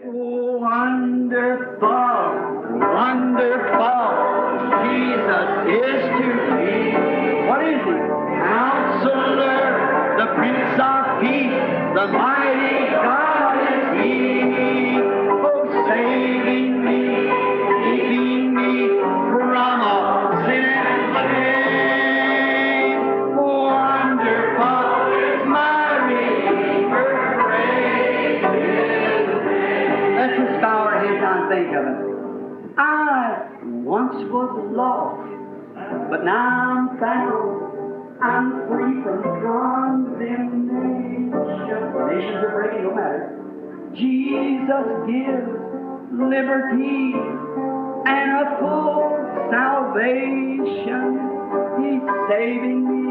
Wonderful, wonderful, Jesus is to me. What is he? Counselor, the Prince of Peace, the mighty God is he. Oh, saving me, keeping me from all sin and shame. Wonderful is my Redeemer, praise his name. Let's just bow our heads now and think of it. I once was lost, but now I'm found. I'm free from condemnation. Nations are breaking, no matter. Jesus gives liberty and a full salvation. He's saving me.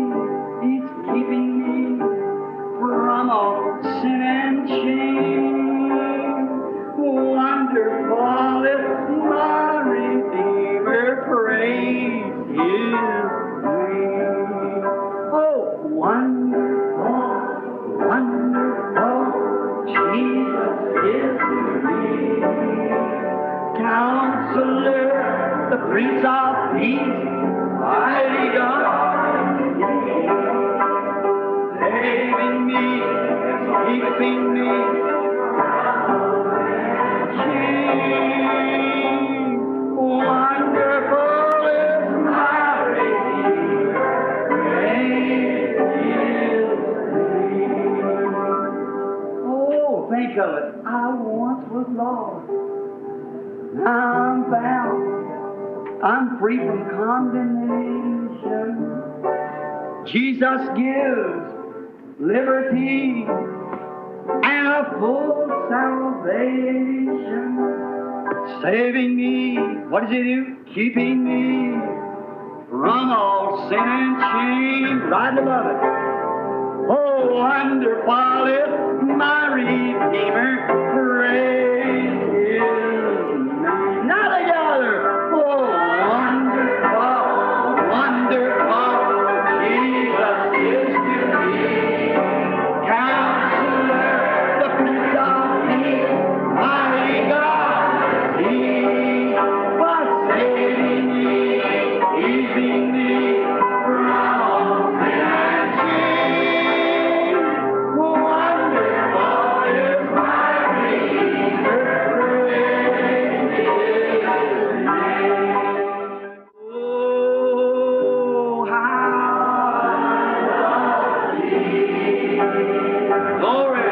He's keeping me from all sin and shame. Wonderful is my Redeemer, praise His name. Oh, wonderful, wonderful, Jesus is to me. Counselor, the Prince of Peace, mighty God, saving me, keeping me. Wonderful is my Redeemer, praise His name. Oh, think of it. I once was lost. Now I'm found. I'm free from condemnation. Jesus gives liberty and a full salvation. Saving me, what does He do? Keeping me from all sin and shame. Right above it. Oh, wonderful is my Redeemer, praise His name. Now together. Oh, wonderful, wonderful, Jesus is to me. Counselor, the Prince of Peace, mighty God, He was saving me, keeping me from all sin and shame. Wonderful is my Redeemer, praise His name. Oh, how glory.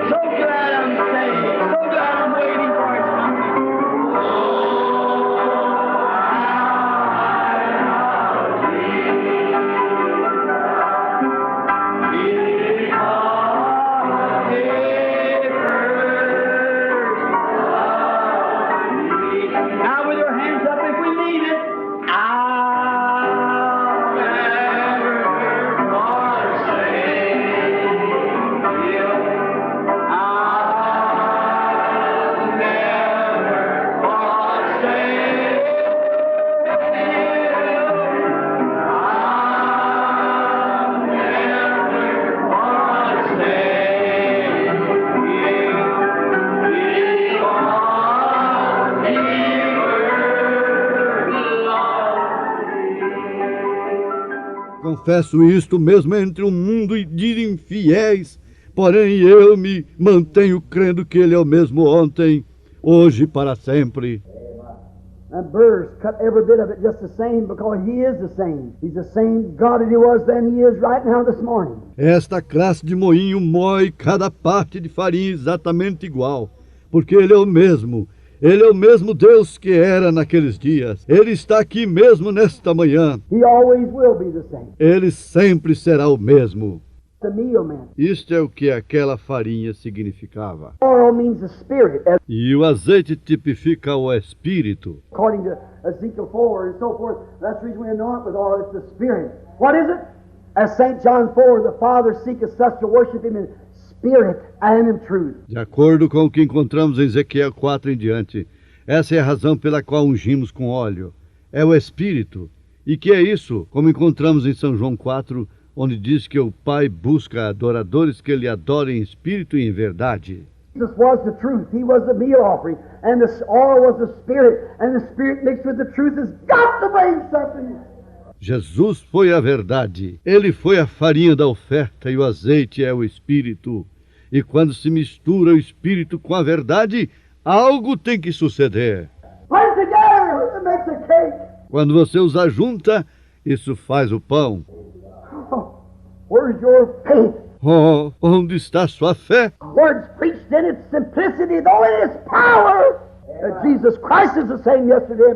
So glad I'm saved. So glad I'm waiting for His coming. Now with your hands up if we mean it. I'll never forsake you. I'll never forsake you. I'll never forsake Confesso isto mesmo entre o mundo de infiéis, porém eu me mantenho crendo que Ele é o mesmo ontem, hoje e para sempre. That burrs cut every bit of it just the same because He is the same. He's the same God that He was then, He is right now this morning. Esta classe de moinho moe cada parte de farinha exatamente igual, porque Ele é o mesmo. Ele é o mesmo Deus que era naqueles dias. Ele está aqui mesmo nesta manhã. He always will be the same. Ele sempre será o mesmo. The meal meant. Isto é o que aquela farinha significava. Oil means the spirit, as E o azeite tipifica o espírito. according to Ezekiel 4 and so forth. That's the reason we anoint with oil. It's the spirit. What is it? As St. John 4, the Father seeketh such to worship Him in spirit and in truth. De acordo com o que encontramos em Ezequiel 4 em diante, essa é a razão pela qual ungimos com óleo. É o Espírito. E que é isso, como encontramos em São João 4, onde diz que o Pai busca adoradores que lhe adorem em espírito e em verdade. Jesus was the truth. He was the meal offering. And the oil was the Spirit. And the Spirit mixed with the truth has got to bring something. Jesus foi a verdade. Ele foi a farinha da oferta e o azeite é o Espírito. E quando se mistura o Espírito com a verdade, algo tem que suceder. Put it together. It makes a cake. Quando você os ajunta, isso faz o pão. Oh, where's your faith? Oh, onde está sua fé? Words preached in its simplicity, though in its power. Jesus Christ is the same yesterday,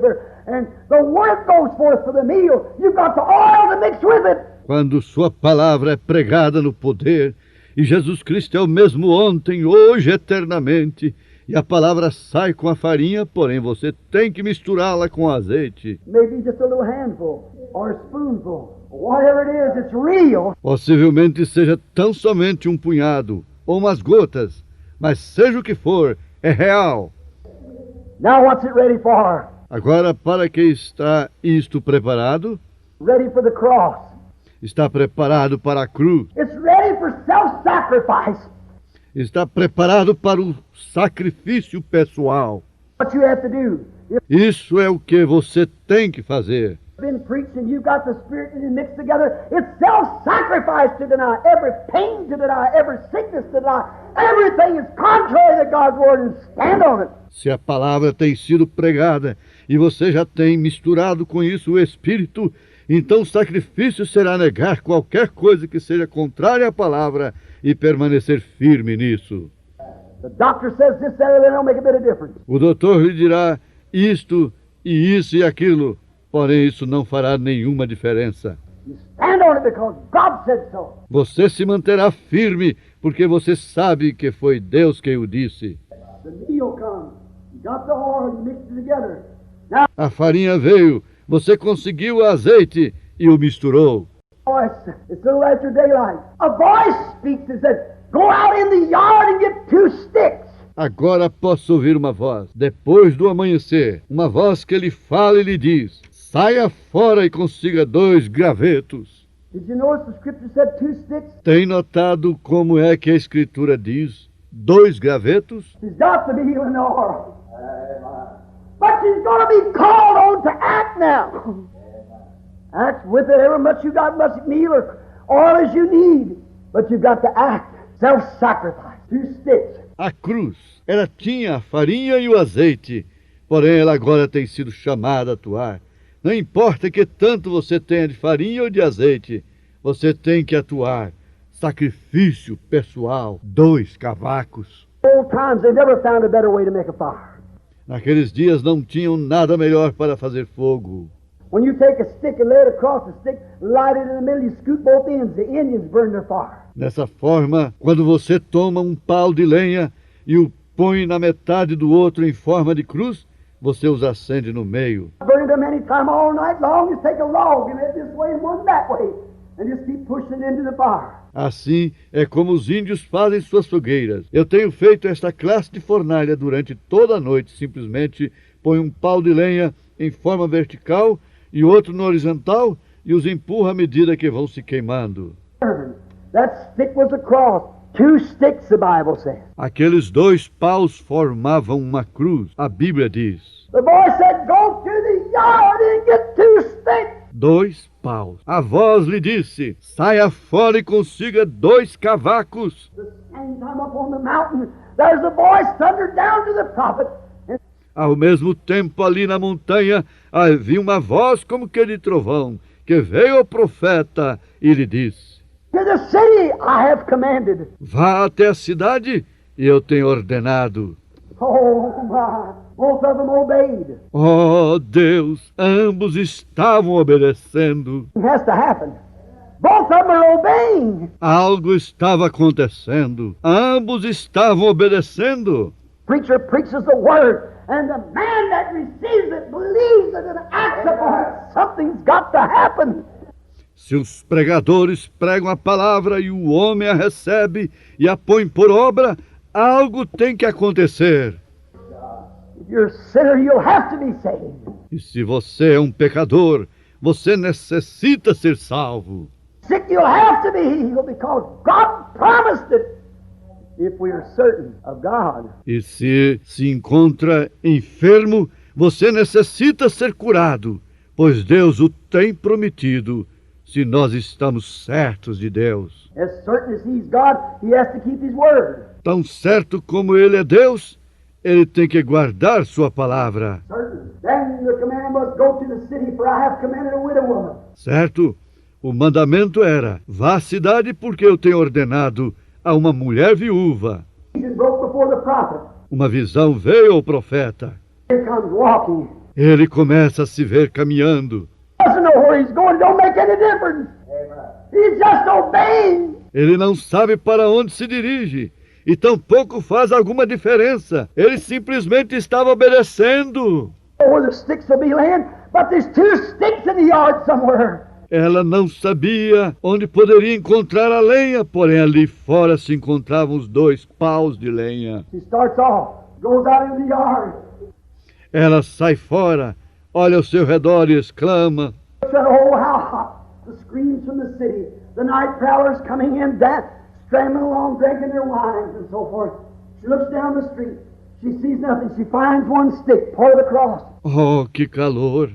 and the word goes forth for the meal. You've got the oil to mix with it. Quando sua palavra é pregada no poder, e Jesus Cristo é o mesmo ontem, hoje, eternamente, e a palavra sai com a farinha, porém você tem que misturá-la com azeite. Maybe just a little handful or a spoonful. Whatever it is, it's real. Possivelmente seja tão somente um punhado ou umas gotas, mas seja o que for, é real. Now what's it ready for? Agora, para que está isto preparado? Ready for the cross. Está preparado para a cruz. It's ready for self-sacrifice. Está preparado para o sacrifício pessoal. What you have to do. If Isso é o que você tem que fazer. you've been preaching, you've got the Spirit and you mix together, it's self-sacrifice to deny, every pain to deny, every sickness to deny, everything is contrary to God's Word and stand on it. Se a palavra tem sido pregada e você já tem misturado com isso o Espírito, então o sacrifício será negar qualquer coisa que seja contrária à palavra e permanecer firme nisso. The doctor says this, that, and that don't make a bit of difference. O doutor lhe dirá isto e isso e aquilo, porém isso não fará nenhuma diferença. You stand on it because God said so. Você se manterá firme porque você sabe que foi Deus quem o disse. The meal comes. You got the oil, you mix it together. A farinha veio, você conseguiu o azeite e o misturou. It's a little after daylight. A voice speaks and says, go out in the yard and get 2 sticks. Agora posso ouvir uma voz, depois do amanhecer, uma voz que lhe fala e lhe diz: saia fora e consiga 2 gravetos. Did you notice the scripture said 2 sticks? Tem notado como é que a Escritura diz 2 gravetos? She's got the meal and the oil. But she's going to be called on to act now. Act with it, however much you got, much meal or oil as you need. But you've got to act. Self-sacrifice. 2 sticks. A cruz, ela tinha a farinha e o azeite, porém ela agora tem sido chamada a atuar. Não importa que tanto você tenha de farinha ou de azeite, você tem que atuar. Sacrifício pessoal, 2 cavacos. Old times, they never found a better way to make a fire. Naqueles dias não tinham nada melhor para fazer fogo. When you take a stick and lay it across the stick, light it in the middle, you scoop both ends. The Indians burn their fire. Dessa forma, quando você toma um pau de lenha e o põe na metade do outro em forma de cruz, você os acende no meio. Burned them any time all night long. Just take a log and it this way and one that way, and just keep pushing it into the fire. Assim é como os índios fazem suas fogueiras. Eu tenho feito esta classe de fornalha durante toda a noite. Simplesmente põe um pau de lenha em forma vertical e outro no horizontal e os empurra à medida que vão se queimando. That stick was a cross. 2 sticks, the Bible says. Aqueles 2 paus formavam uma cruz, a Bíblia diz. The boy said, go to the yard and get 2 sticks. 2 paus. A voz lhe disse: saia fora e consiga 2 cavacos. The same time up on the mountain, there's a voice thundered down to the prophet. And Ao mesmo tempo, ali na montanha, havia uma voz como que de trovão, que veio ao profeta e lhe disse: to the city I have commanded. vá até a cidade e eu tenho ordenado. Oh my, both of them obeyed. Oh Deus, ambos estavam obedecendo. It has to happen. Both of them are obeying. Algo estava acontecendo. Ambos estavam obedecendo. Preacher preaches the word, and the man that receives it believes it and acts upon it. Something's got to happen. Se os pregadores pregam a palavra e o homem a recebe e a põe por obra, algo tem que acontecer. If you're a sinner, you'll have to be saved. E se você é um pecador, você necessita ser salvo. Sick you'll have to be healed because God promised it if we are certain of God. E se encontra enfermo, você necessita ser curado, pois Deus o tem prometido, se nós estamos certos de Deus. As certain as He's God, He has to keep His word. Tão certo como Ele é Deus, Ele tem que guardar sua palavra. Certain. Then the command was, go to the city, for I have commanded a widow woman. Certo? O mandamento era, vá à cidade porque eu tenho ordenado a uma mulher viúva. Vision broke before the prophet. Uma visão veio ao profeta. Here comes walking. Ele começa a se ver caminhando. Doesn't know where he's going, it don't make any difference. He's just obeying. Ele não sabe para onde se dirige e tampouco faz alguma diferença. Ele simplesmente estava obedecendo. Where the sticks will be laying, but there's 2 sticks in the yard somewhere. Ela não sabia onde poderia encontrar a lenha, porém ali fora se encontravam os 2 paus de lenha. She starts off, goes out into the yard. Ela sai fora, olha ao seu redor e exclama. Oh, how hot! The screams from the city, the night prowlers coming in, scrambling along, drinking their wines and so forth. She looks down the street. She sees nothing. She finds 1 stick poured across. Oh, que calor!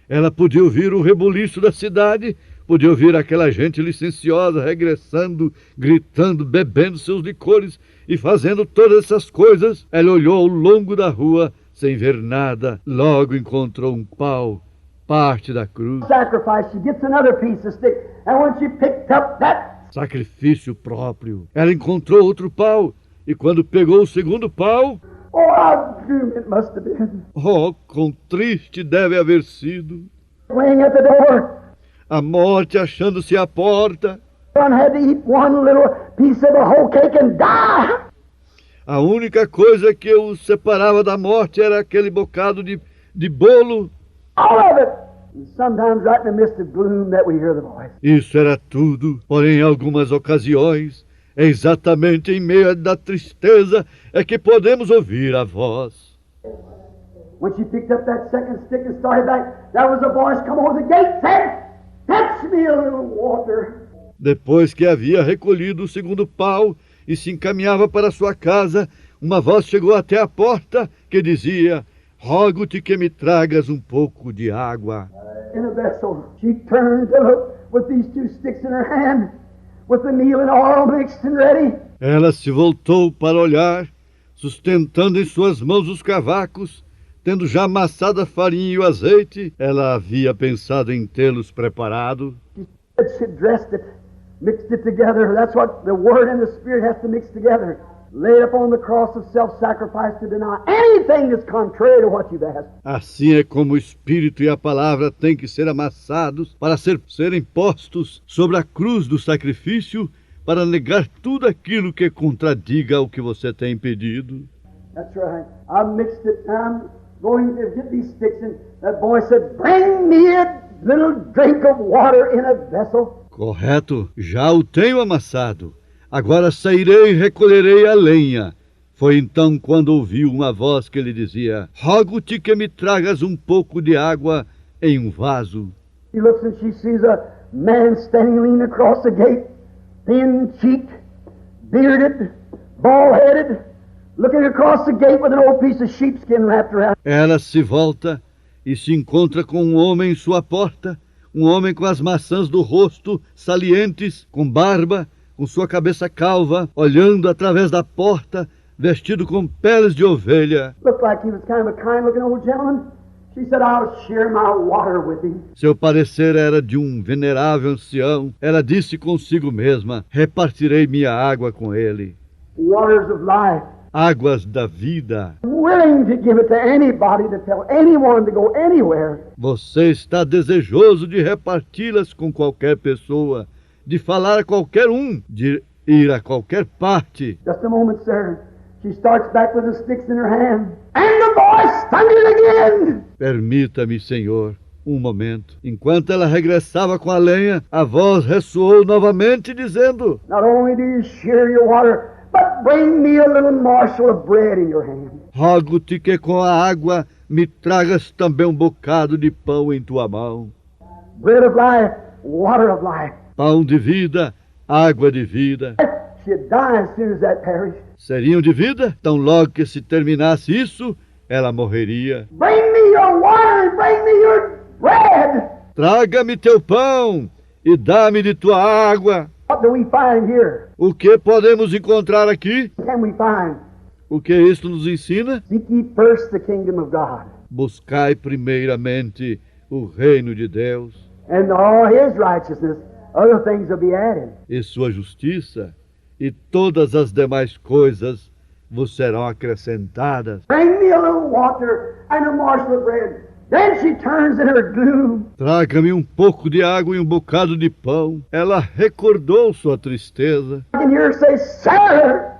Ela podia ouvir o rebuliço da cidade, podia ouvir aquela gente licenciosa regressando, gritando, bebendo seus licores e fazendo todas essas coisas. Ela olhou ao longo da rua, sem ver nada, logo encontrou um pau, parte da cruz. Sacrifice, she gets another piece of stick, and when she picked up that sacrifício próprio, ela encontrou outro pau, e quando pegou o segundo pau, oh, how doom it must have been. oh, quão triste deve haver sido. Laying at the door, A morte achando-se à porta. one had to eat 1 little piece of the whole cake and die. A única coisa que o separava da morte era aquele bocado de bolo. All of it. And sometimes right in the midst of gloom that we hear the voice. Isso era tudo, porém em algumas ocasiões, exatamente em meio da tristeza, é que podemos ouvir a voz. When she picked up that second stick and started back, there was a voice come over the gate saying, fetch me a little water. Depois que havia recolhido o segundo pau e se encaminhava para sua casa, uma voz chegou até a porta que dizia, rogo-te que me tragas um pouco de água. In a vessel, she turned to look with these 2 sticks in her hand, with the meal and oil mixed and ready. Ela se voltou para olhar, sustentando em suas mãos os cavacos, tendo já amassado a farinha e o azeite. Ela havia pensado em tê-los preparado. She dressed it, mixed it together. That's what the Word and the Spirit has to mix together. Laid upon the cross of self-sacrifice to deny anything that's contrary to what you've asked. Assim é como o Espírito e a Palavra têm que ser amassados para serem postos sobre a cruz do sacrifício, para negar tudo aquilo que contradiga o que você tem pedido. That's right. I mixed it. I'm going to get these sticks. And that boy said, bring me a little drink of water in a vessel. Correto, já o tenho amassado. Agora sairei e recolherei a lenha. Foi então quando ouviu uma voz que lhe dizia, rogo-te que me tragas um pouco de água em um vaso. She looks and she sees a man standing leaning across the gate, thin-cheeked, bearded, bald-headed, looking across the gate with an old piece of sheepskin wrapped around. Ela se volta e se encontra com um homem em sua porta, um homem com as maçãs do rosto salientes, com barba, com sua cabeça calva, olhando através da porta, vestido com peles de ovelha. Looked like he was kind of a kind-looking old gentleman. She said, I'll share my water with him. Seu parecer era de um venerável ancião. Ela disse consigo mesma, repartirei minha água com ele. Waters of life. Águas da vida. Willing to give it to anybody, to tell anyone to go anywhere. Você está desejoso de reparti-las com qualquer pessoa, de falar a qualquer de ir a qualquer parte. Just a moment, sir. She starts back with the sticks in her hand. And the voice thundered again. Permita-me, Senhor, um momento. Enquanto ela regressava com a lenha, a voz ressoou novamente, dizendo, Not only do you share your water, but bring me a little morsel of bread in your hand. rogo-te que com a água me tragas também um bocado de pão em tua mão. Bread of life, water of life. pão de vida, água de vida. She'd die as soon as that perished. Seriam de vida? Tão logo que se terminasse isso, ela morreria. Bring me your water and bring me your bread. Traga-me teu pão e dá-me de tua água. What do we find here? O que podemos encontrar aqui? Can we find? O que isto nos ensina? Seek ye first the kingdom of God, Buscai primeiramente o reino de Deus and all his righteousness, other things will be added. e sua justiça, e todas as demais coisas vos serão acrescentadas. Bring me a little water and a morsel of bread. Then she turns in her gloom. Traga-me um pouco de água e um bocado de pão. Ela recordou sua tristeza. I can hear her say, Sir,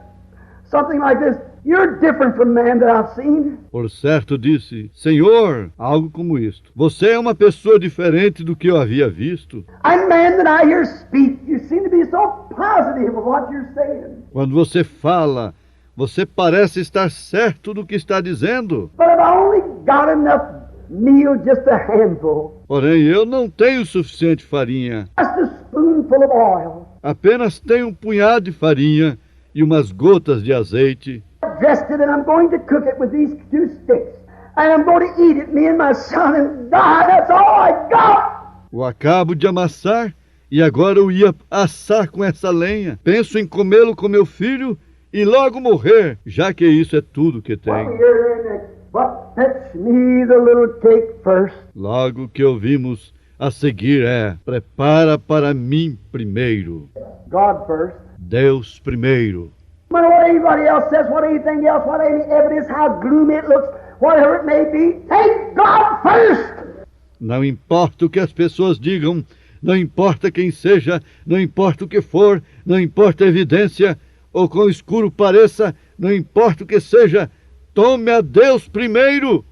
something like this. You're different from man that I've seen. Por certo disse, Senhor, algo como isto. Você é uma pessoa diferente do que eu havia visto. And man that I hear speak, you seem to be so positive of what you're saying. Quando você fala, você parece estar certo do que está dizendo. But I've only got enough meal, just a handful. Porém, eu não tenho suficiente farinha. Just a spoonful of oil. Apenas tenho um punhado de farinha e umas gotas de azeite. I've dressed it and I'm going to cook it with these 2 sticks. And I'm going to eat it, me and my son, and die. That's all I got. O acabo de amassar e agora eu ia assar com essa lenha. Penso em comê-lo com meu filho e logo morrer, já que isso é tudo que What tenho. we hear there next? But fetch me the little cake first. Logo que ouvimos a seguir é: prepara para mim primeiro. God first. Deus primeiro. No matter what anybody else says, what anything else, what any evidence, how gloomy it looks, whatever it may be, take God first. Não importa o que as pessoas digam, não importa quem seja, não importa o que for, não importa a evidência, ou quão escuro pareça, não importa o que seja, tome a Deus primeiro.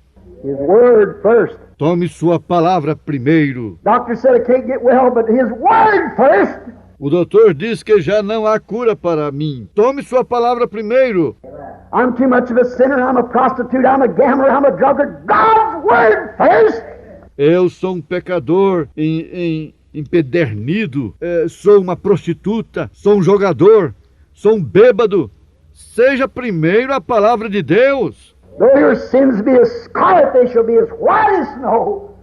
His word first. Tome sua palavra primeiro. Doctor said I can't get well, but his word first. O doutor diz que já não há cura para mim. Tome sua palavra primeiro. I'm too much of a sinner, I'm a prostitute, I'm a gambler, I'm a drunkard. God's word first. Eu sou um pecador empedernido, sou uma prostituta, sou um jogador, sou um bêbado. Seja primeiro a palavra de Deus. Though your sins be as scarlet, they shall be as white as snow.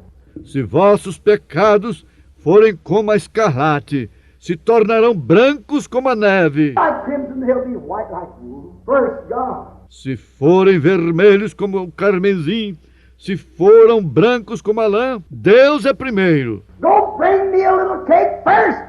Se vossos pecados forem como a escarlate, se tornarão brancos como a neve. Like crimson, they'll be white like wool. First God. Se forem vermelhos como o carmesim, se foram brancos como a lã, Deus é primeiro. Go bring me a little cake first.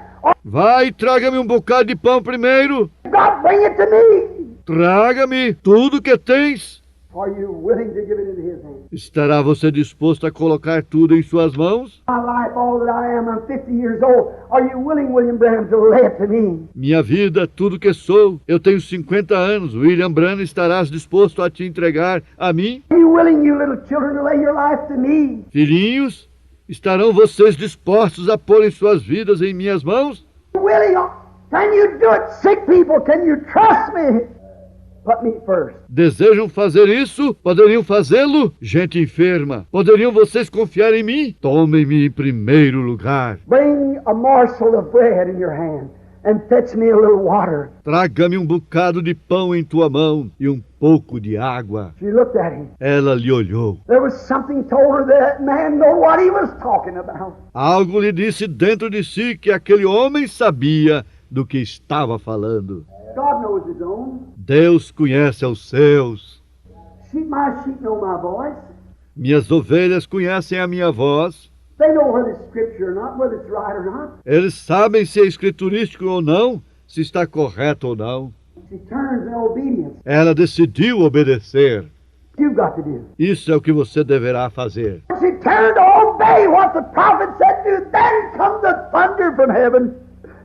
Vai e traga-me um bocado de pão primeiro. God, bring it to me. Traga-me tudo que tens. Are you willing to give it into his hands? Estará você disposto a colocar tudo em suas mãos? My life, all that I am, I'm 50 years old. Are you willing, William Branham, to lay it to me? Minha vida, tudo que sou. Eu tenho 50 anos. William Branham, estarás disposto a te entregar a mim? Are you willing, you little children, to lay your life to me? Filhinhos, estarão vocês dispostos a pôr suas vidas em minhas mãos? Willing? Can you do it? Sick people, can you trust me? Put me first. Desejam fazer isso? Poderiam fazê-lo? Gente enferma, poderiam vocês confiar em mim? Tomem-me em primeiro lugar. Bring a morsel of bread in your hand and fetch me a little water. Traga-me um bocado de pão em tua mão e um pouco de água. She looked at him. Ela lhe olhou. There was something told her that man knew what he was talking about. Algo lhe disse dentro de si que aquele homem sabia do que estava falando. God knows his own. Deus conhece aos seus. My sheep know my voice. Minhas ovelhas conhecem a minha voz. They know whether it's scripture or not, whether it's right or not. Eles sabem se é escriturístico ou não, se está correto ou não. She turns in obedience. Ela decidiu obedecer. You've got to do. Isso é o que você deverá fazer. She turned to obey what the prophet said to. Then come the thunder from heaven.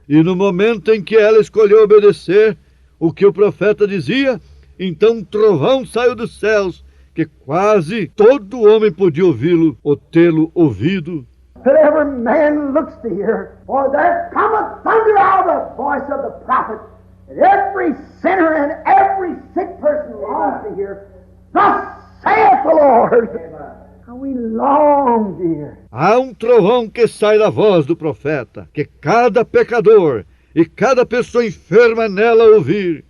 E no momento em que ela escolheu obedecer o que o profeta dizia, então um trovão saiu dos céus, que quase todo homem podia ouvi-lo ou tê-lo ouvido. That every man looks to hear, for there cometh thunder out of the voice of the prophet, and every sinner and every sick person longs to hear, thus saith the Lord. How we long, dear. Há um trovão que sai da voz do profeta, que cada pecador e cada pessoa enferma nela ouvir.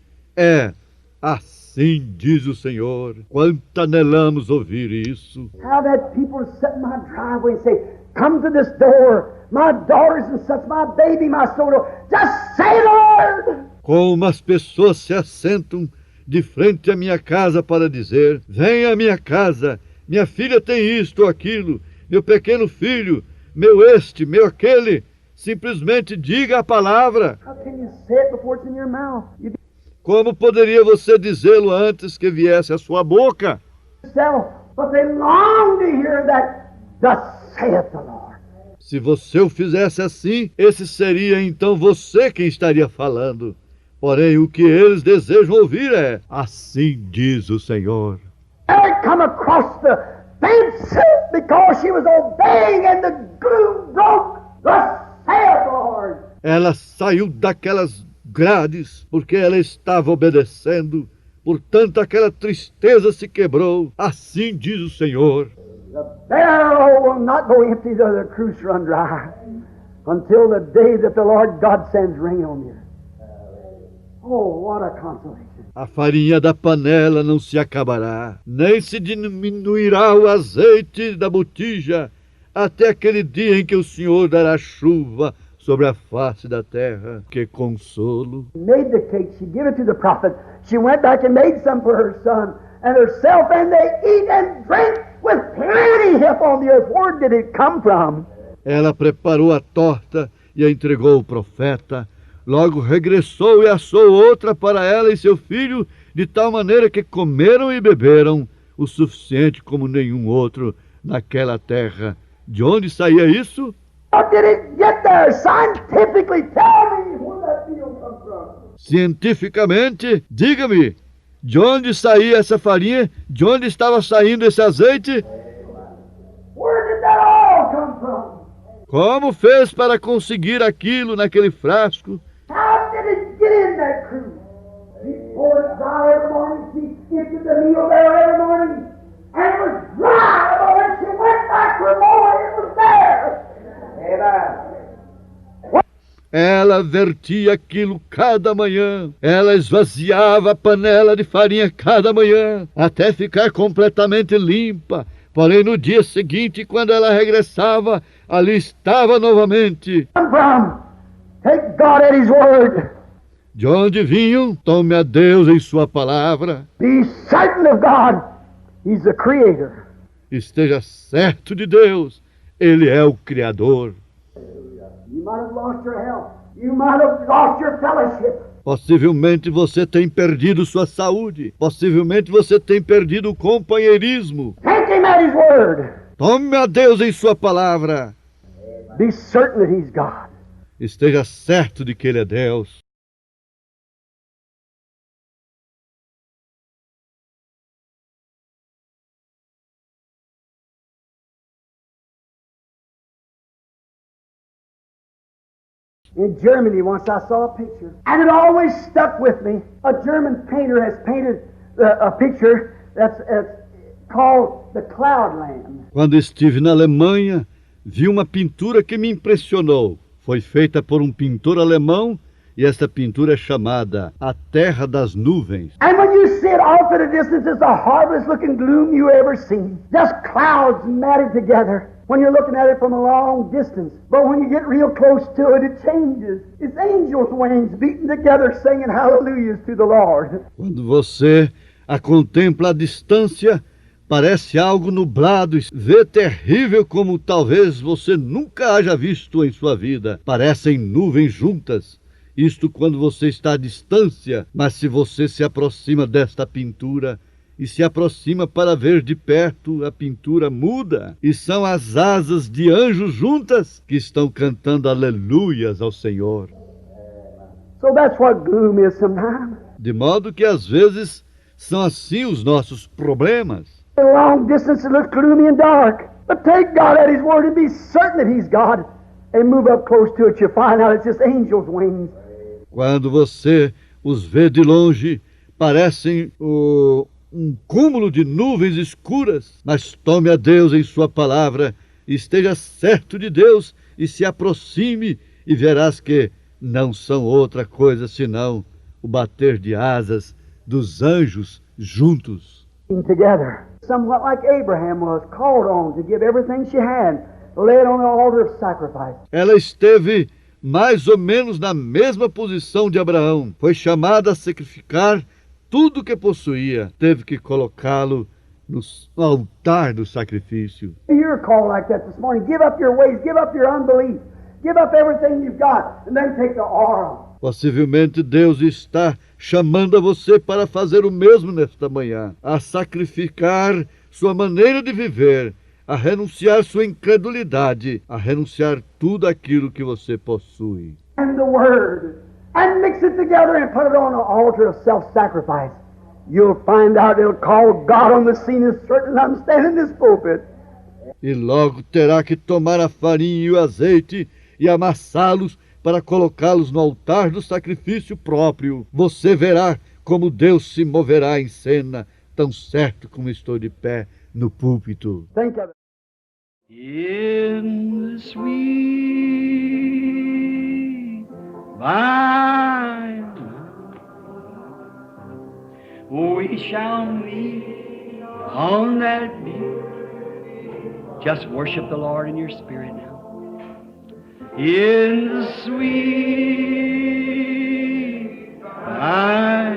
Assim diz o Senhor. Quanto anelamos ouvir isso. How that people sit in my driveway and say, come to this door, my daughters and sons, my baby, my soul, just say the word. Como as pessoas se assentam de frente à minha casa para dizer, venha à minha casa, minha filha tem isto ou aquilo, meu pequeno filho, meu este, meu aquele, simplesmente diga a palavra. How can you say it before it's in your mouth? You Como poderia você dizê-lo antes que viesse à sua boca? yourself, but they long to hear that, thus saith the Lord. Se você o fizesse assim, esse seria então você quem estaria falando. Porém, o que eles desejam ouvir é, assim diz o Senhor. Mary come across the fence because she was obeying and the gloom broke. Thus saith the Lord. Ela saiu daquelas grades porque ela estava obedecendo. Portanto, aquela tristeza se quebrou. Assim diz o Senhor. The barrel will not go empty, though the cruse run dry, until the day that the Lord God sends rain on you. Oh, what a consolation. A farinha da panela não se acabará, nem se diminuirá o azeite da botija, até aquele dia em que o Senhor dará chuva sobre a face da terra. Que consolo! Made the cake, she gave it to the prophet. She went back and made some for her son and herself, and they eat and drink with plenty help on the earth. Where did it come from? Ela preparou a torta e a entregou ao profeta. Logo regressou e assou outra para ela e seu filho, de tal maneira que comeram e beberam o suficiente como nenhum outro naquela terra. De onde saía isso? How did it get there? Scientifically, tell me where that meal come from. Cientificamente, diga-me, de onde saía essa farinha? De onde estava saindo esse azeite? Where did that all come from? Como fez para conseguir aquilo naquele frasco? How did it get in that cruse? She poured it dry every morning. She emptied the meal there every morning. And it was dry. But when she went back for more, it was there. Amen. Ela vertia aquilo cada manhã. Ela esvaziava a panela de farinha cada manhã, até ficar completamente limpa. Porém, no dia seguinte, quando ela regressava, ali estava novamente. Come from? Take God at His word. De onde vinham? Tome a Deus em sua palavra. Be certain of God. He's the Creator. Esteja certo de Deus. Ele é o Criador. You might have lost your health. You might have lost your fellowship. Possivelmente você tem perdido sua saúde. Possivelmente você tem perdido o companheirismo. Take Him at His word. Tome a Deus em sua palavra. Be certain that He's God. Esteja certo de que Ele é Deus. In Germany, once I saw a picture, and it always stuck with me. A German painter has painted a picture that's called the Cloudland. Quando estive na Alemanha, vi uma pintura que me impressionou. Foi feita por um pintor alemão e essa pintura é chamada A Terra das Nuvens. And when you see it off at a distance, it's the hardest looking gloom you ever seen. Just clouds matted together. When you're looking at it from a long distance. But when you get real close to it, it changes. It's angels' wings beating together, singing hallelujahs to the Lord. Quando você a contempla à distância, parece algo nublado, vê terrível como talvez você nunca haja visto em sua vida. Parecem nuvens juntas. Isto quando você está à distância, mas se você se aproxima desta pintura e se aproxima para ver de perto, a pintura muda. E são as asas de anjos juntas que estão cantando aleluias ao Senhor. So that's what gloom is sometimes. De modo que às vezes são assim os nossos problemas. A long distance it looks gloomy and dark. But take God at His word and be certain that He's God. And move up close to it, you'll find out it's just angels' wings. Quando você os vê de longe, parecem um cúmulo de nuvens escuras, mas tome a Deus em sua palavra esteja certo de Deus e se aproxime e verás que não são outra coisa senão o bater de asas dos anjos juntos. Together, somewhat like Abraham was called on to give everything she had, laid on the altar of sacrifice. Ela esteve mais ou menos na mesma posição de Abraão. Foi chamada a sacrificar tudo que possuía. Teve que colocá-lo no altar do sacrifício. You're called like that this morning. Give up your ways, give up your unbelief, give up everything you've got, and then take the oil. Possivelmente Deus está chamando a você para fazer o mesmo nesta manhã, a sacrificar sua maneira de viver, a renunciar sua incredulidade, a renunciar tudo aquilo que você possui. And the Word, and mix it together and put it on an altar of self-sacrifice. You'll find out it'll call God on the scene as certain I'm standing in this pulpit. E logo terá que tomar a farinha e o azeite e amassá-los para colocá-los no altar do sacrifício próprio. Você verá como Deus se moverá em cena, tão certo como estou de pé no púlpito. Think of it. In the sweet by we shall meet on that beach. Just worship the Lord in your spirit now. In the sweet by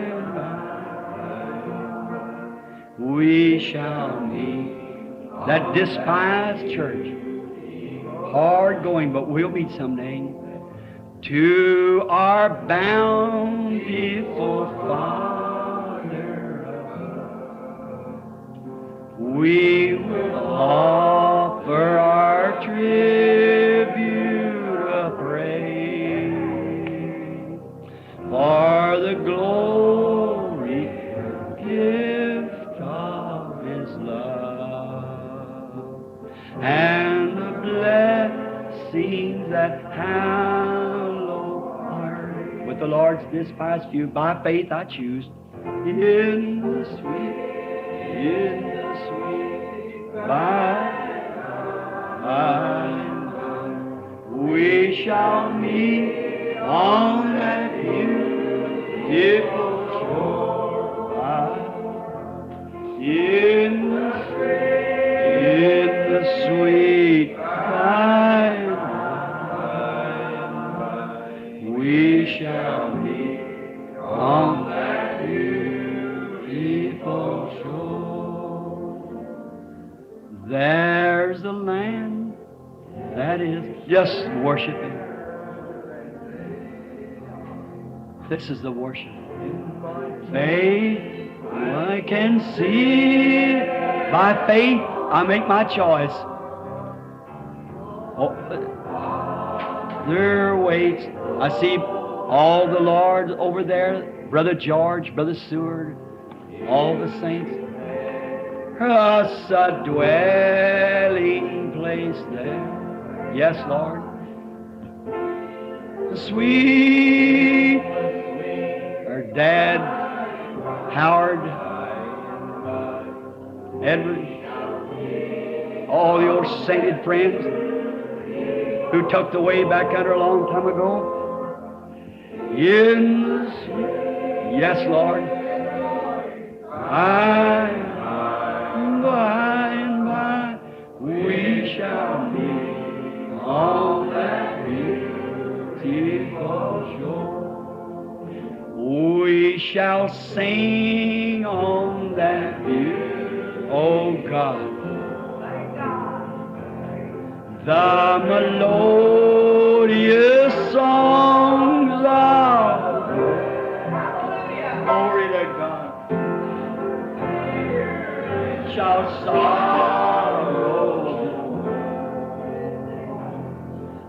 we shall meet. That despised church, hard going, but we'll meet someday. To our bountiful Father, we will offer our tribute of praise for the glory gift of His love and the blessings that hallow are with the Lord's despised few. By faith I choose in the sweet by we shall meet on that beautiful shore in the sweet by we shall meet on that beautiful shore. There's the land that is just worshiping. This is the worship. Faith, I can see. By faith, I make my choice. Oh, there waits. I see all the Lord over there, Brother George, Brother Seward, all the saints. Us a dwelling place there. Yes, Lord. Sweet, her dad, Howard, Edward, all your sainted friends who tucked away back under a long time ago. In the sweet, yes, Lord. By and by, we shall meet on that beautiful shore. We shall sing on that beautiful, oh God, the melodious songs of glory to God shall sorrow,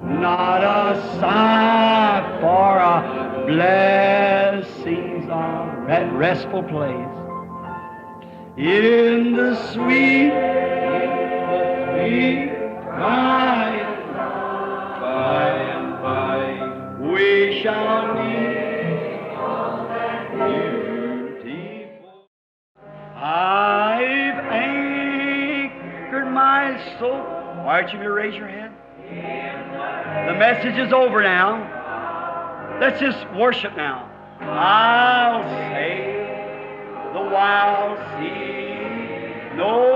not a sigh for a blessings of that restful place in the sweet by and by we shall meet on that beautiful. I've anchored my soul Why don't you raise your hand? The message is over now. Let's just worship now. I'll sail the wild sea, no